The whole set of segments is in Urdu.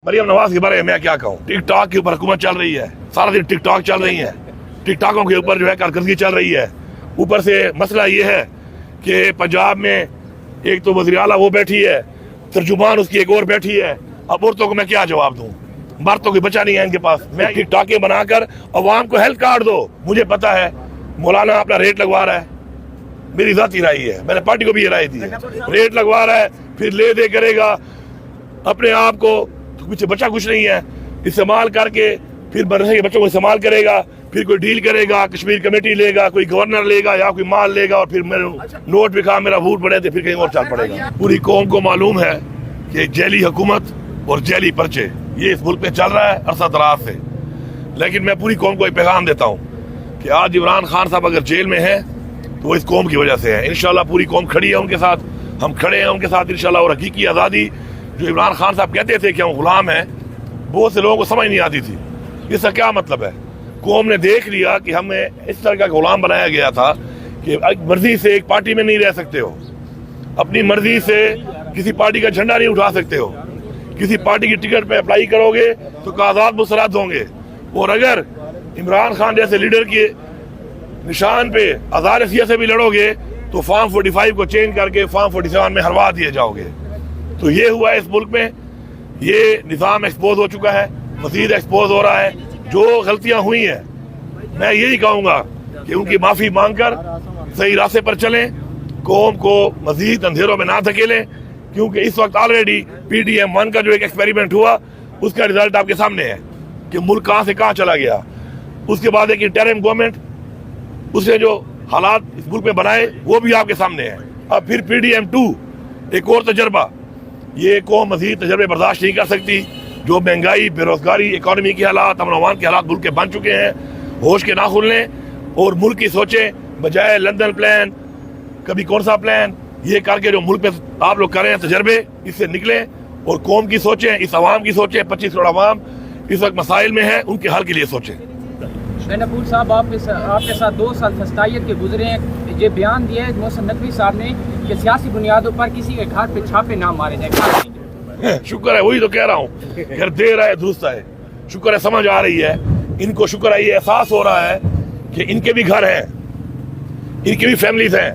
مریم نواز کے بارے میں کیا کہوں؟ ٹک ٹاک کے اوپر حکومت چل رہی ہے، سارا دن ٹک ٹاک چل رہی ہے، ٹک ٹاکوں کے اوپر جو ہے کارکردگی چل رہی ہے. اوپر سے مسئلہ یہ ہے کہ پنجاب میں ایک تو وزیر اعلیٰ وہ بیٹھی ہے، ترجمان اس کی ایک اور بیٹھی ہے. اب عورتوں کو میں کیا جواب دوں؟ مردوں کی بچہ نہیں ہے ان کے پاس. میں ٹک ٹاکیں بنا کر عوام کو ہیلتھ کارڈ دو. مجھے پتا ہے مولانا اپنا ریٹ لگوا رہا ہے، میری ذاتی رائے ہے، میں نے پارٹی کو بھی یہ رائے دی ہے. ریٹ لگوا رہا ہے، پھر لے دے کرے گا، اپنے آپ کو پیچھے بچہ کچھ نہیں ہے، استعمال کر کے پھر مدرسے کے بچوں کو استعمال کرے گا، پھر کوئی ڈیل کرے گا، کشمیر کمیٹی لے گا، کوئی گورنر لے گا یا کوئی مال لے گا، اور پھر نوٹ بھی کہا میرا ووٹ بڑھے تو پھر کہیں اور چل پڑے گا. پوری قوم کو معلوم ہے کہ جیلی حکومت اور جیلی پرچے یہ اس ملک میں چل رہا ہے عرصہ دراز سے. لیکن میں پوری قوم کو ایک پیغام دیتا ہوں کہ آج عمران خان صاحب اگر جیل میں ہیں تو وہ اس قوم کی وجہ سے ہے. انشاءاللہ پوری قوم کھڑی ہے ان کے ساتھ، ہم کھڑے ہیں ان کے ساتھ انشاءاللہ. اور حقیقی آزادی جو عمران خان صاحب کہتے تھے کہ ہم غلام ہیں، بہت سے لوگوں کو سمجھ نہیں آتی تھی اس کا کیا مطلب ہے. قوم نے دیکھ لیا کہ ہمیں اس طرح کا غلام بنایا گیا تھا کہ مرضی سے ایک پارٹی میں نہیں رہ سکتے ہو، اپنی مرضی سے کسی پارٹی کا جھنڈا نہیں اٹھا سکتے ہو، کسی پارٹی کی ٹکٹ پہ اپلائی کرو گے تو آزاد مسرات ہوں گے. اور اگر عمران خان جیسے لیڈر کے نشان پہ آزاد سیاست سے بھی لڑو گے تو فارم 45 کو چینج کر کے فارم 47 میں ہروا دیے جاؤ گے. تو یہ ہوا ہے اس ملک میں، یہ نظام ایکسپوز ہو چکا ہے، مزید ایکسپوز ہو رہا ہے. جو غلطیاں ہوئی ہیں میں یہی کہوں گا کہ ان کی معافی مانگ کر صحیح راستے پر چلیں، قوم کو مزید اندھیروں میں نہ دھکیلیں. کیونکہ اس وقت آلریڈی PDM-1 کا جو ایک ایکسپیریمنٹ ہوا اس کا رزلٹ آپ کے سامنے ہے کہ ملک کہاں سے کہاں چلا گیا. اس کے بعد ایک انٹرم گورنمنٹ، اس نے جو حالات اس ملک میں بنائے وہ بھی آپ کے سامنے ہیں. اب پھر PDM-2 ایک اور تجربہ. یہ قوم مزید تجربے برداشت نہیں کر سکتی. جو مہنگائی، بے روزگاری، اکانومی کے حالات، امن و امان کے حالات ملک کے بن چکے ہیں. ہوش کے ناخن لیں اور ملک کی سوچیں، بجائے لندن پلان، کبھی کون سا پلان، یہ کر کے جو ملک میں آپ لوگ کر رہے ہیں تجربے، اس سے نکلیں اور قوم کی سوچیں، اس عوام کی سوچیں. 25 کروڑ عوام اس وقت مسائل میں ہیں، ان کے حل کے لیے سوچیں. نپور صاحب، آپ کے ساتھ 2 سال فسطائیت کے گزرے ہیں. یہ بیان دیا ہے محسن نقوی صاحب نے کہ سیاسی بنیادوں پر کسی کے گھر پہ چھاپے نہ مارے جائیں. شکر ہے، وہی تو کہہ رہا ہوں، گھر دیر ہے درست ہے. شکر ہے سمجھ آ رہی ہے ان کو، شکر ہے یہ احساس ہو رہا ہے کہ ان کے بھی گھر ہیں، ان کی بھی فیملیز ہیں.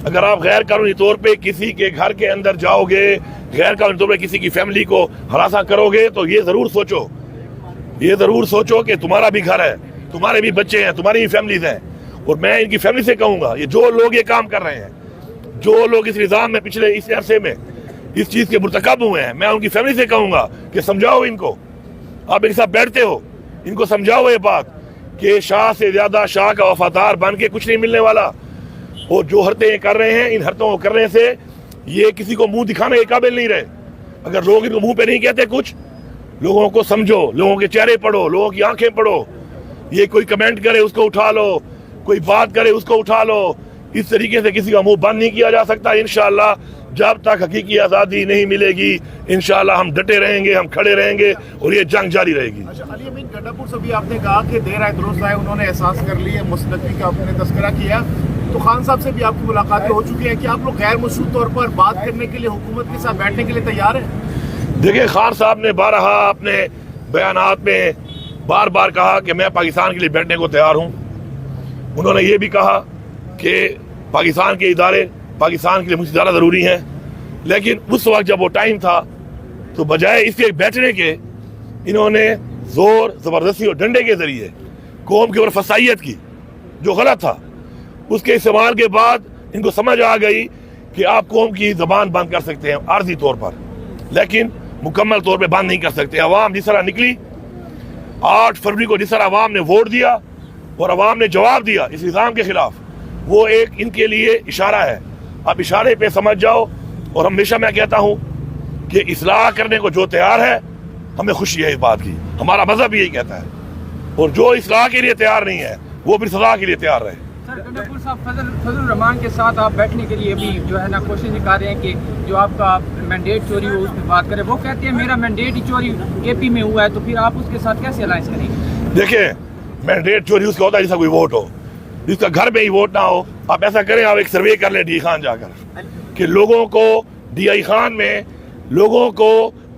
اگر آپ غیر قانونی طور پہ کسی کے گھر کے اندر جاؤ گے، غیر قانونی طور پہ کسی کی فیملی کو ہراساں کرو گے تو یہ ضرور سوچو کہ تمہارا بھی گھر ہے، تمہارے بھی بچے ہیں، تمہاری بھی فیملیز ہیں. اور میں ان کی فیملی سے کہوں گا، یہ جو لوگ یہ کام کر رہے ہیں، جو لوگ اس نظام میں پچھلے اس عرصے میں اس چیز کے مرتکب ہوئے ہیں، میں ان کی فیملی سے کہوں گا کہ سمجھاؤ ان کو. آپ ان کے ساتھ بیٹھتے ہو، ان کو سمجھاؤ یہ بات کہ شاہ سے زیادہ شاہ کا وفادار بن کے کچھ نہیں ملنے والا. اور جو حرتیں کر رہے ہیں، ان حرتوں کو کرنے سے یہ کسی کو منہ دکھانے کے قابل نہیں رہے. اگر لوگ ان کو منہ پہ نہیں کہتے کچھ، لوگوں کو سمجھو، لوگوں کے چہرے پڑھو، لوگوں کی آنکھیں پڑھو. یہ کوئی کمنٹ کرے اس کو اٹھا لو، کوئی بات کرے اس کو اٹھا لو. اس طریقے سے کسی کا منہ بند نہیں کیا جا سکتا. انشاءاللہ جب تک حقیقی آزادی نہیں ملے گی، انشاءاللہ ہم ڈٹے رہیں گے، ہم کھڑے رہیں گے اور یہ جنگ جاری رہے گی. علی امین گنڈاپور سے بھی آپ نے کہا کہ دیر آئے درست آئے، انہوں نے احساس کر لی ہے، محسن نقوی کا آپ نے تذکرہ کیا. تو خان صاحب سے بھی آپ کی ملاقاتیں ہو چکی ہیں، کہ آپ لوگ غیر مشروط طور پر بات کرنے کے لیے حکومت کے ساتھ بیٹھنے کے لیے تیار ہیں؟ دیکھیں، خان صاحب نے بارہا اپنے بیانات میں بار بار کہا کہ میں پاکستان کے لیے بیٹھنے کو تیار ہوں. انہوں نے یہ بھی کہا کہ پاکستان کے ادارے پاکستان کے لیے مجھے زیادہ ضروری ہیں. لیکن اس وقت جب وہ ٹائم تھا تو بجائے اس کے بیٹھنے کے، انہوں نے زور، زبردستی اور ڈنڈے کے ذریعے قوم کے اوپر فسائیت کی جو غلط تھا. اس کے استعمال کے بعد ان کو سمجھ آ گئی کہ آپ قوم کی زبان بند کر سکتے ہیں عارضی طور پر، لیکن مکمل طور پہ بند نہیں کر سکتے. عوام جس طرح نکلی 8 فروری کو، جس طرح عوام نے ووٹ دیا اور عوام نے جواب دیا اس نظام کے خلاف، وہ ایک ان کے لیے اشارہ ہے. اب اشارے پہ سمجھ جاؤ. اور ہمیشہ میں کہتا ہوں کہ اصلاح کرنے کو جو تیار ہے، ہمیں خوشی ہے اس بات کی، ہمارا مذہب یہی کہتا ہے. اور جو اصلاح کے لیے تیار نہیں ہے وہ پھر سزا کے لیے تیار رہے. سر گنڈاپور صاحب، فضل الرحمان کے ساتھ آپ بیٹھنے کے لیے بھی جو ہے نا کوشش کر رہے ہیں کہ جو آپ کا مینڈیٹ چوری ہو اس پہ بات کریں. وہ کہتے ہیں میرا مینڈیٹ ہی چوری KP میں ہوا ہے، تو پھر آپ اس کے ساتھ کیسے الائنس کریں گے؟ دیکھیں، مینڈیٹ چوری اس کا ہوتا ہے جس کا کوئی ووٹ ہو، جس کا گھر میں ہی ووٹ نہ ہو. آپ ایسا کریں، آپ ایک سروے کر لیں DI خان جا کر کہ لوگوں کو DI خان میں لوگوں کو